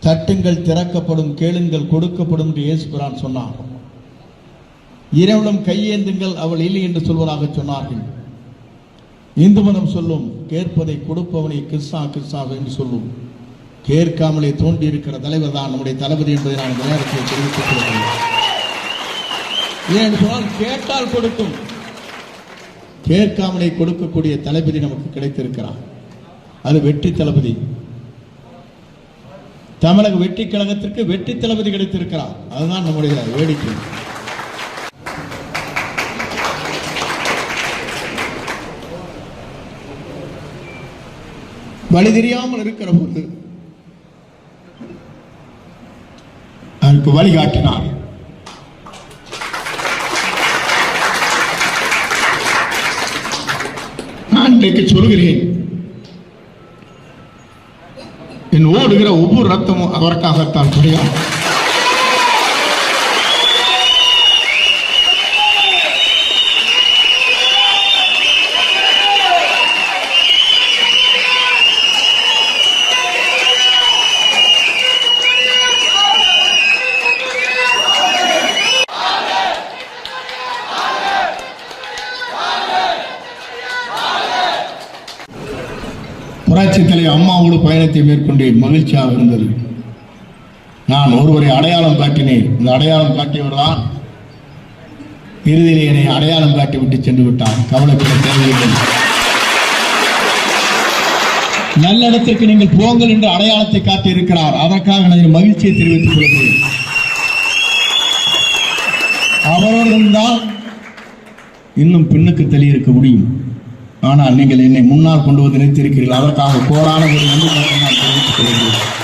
தட்டுங்கள் திறக்கப்படும், கேளுங்கள் கொடுக்கப்படும் என்று இயேசு பிரான் சொன்னார். இறைவனும் கையேந்துங்கள் அவள் இல்லை என்று சொல்வதாக சொன்னார்கள். இந்து மதம் சொல்லும் கேட்பதை கொடுப்பவனை கிறிஸ்தா கிறிஸ்தாக என்று சொல்லும். கேட்காமலே தோன்றி இருக்கிற தலைவர் தான் நம்முடைய தளபதி என்பதை நான் இந்த நேரத்தில் தெரிவித்துக் கொள்கிறேன். ஏன் சொன்னால் கேட்டால் கொடுக்கும், கேட்காமலே கொடுக்கக்கூடிய தளபதி நமக்கு கிடைத்திருக்கிறார். அது வெற்றி தளபதி. தமிழக வெற்றி கழகத்திற்கு வெற்றி தளபதி கிடைத்திருக்கிறார். அதுதான் நம்முடைய வேடிக்கை. வழி தெரியாமல் இருக்கிற போது அதற்கு வழிகாட்டினார். நான் இன்றைக்கு சொல்கிறேன், என் ஓடுகிற ஒவ்வொரு ரத்தமும் அவருக்காகத்தான் புரியும். புரட்சித் தலைவர் அம்மாவோடு பயணத்தை மேற்கொண்டு மகிழ்ச்சியாக இருந்தது. நான் ஒருவரை அடையாளம் காட்டினேன். இந்த அடையாளம் காட்டியவர் தான் இறுதியிலே என்னை அடையாளம் காட்டிவிட்டு சென்று விட்டார். கவலைப்பட தேவையில்லை. நல்லிடத்திற்கு நீங்கள் போங்கள் என்று அடையாளத்தை காட்டியிருக்கிறார். அதற்காக நான் மகிழ்ச்சியை தெரிவித்துக் கொள்கிறேன். அவரோடு இருந்தால் இன்னும் பின்னுக்கு தள்ளியிருக்க முடியும். ஆனால் நீங்கள் என்னை முன்னால் கொண்டு வந்து நிறுத்தியிருக்கிறீர்கள். அதற்காக கோடான ஒரு நன்றி நான் தெரிவித்துக் கொள்கிறேன்.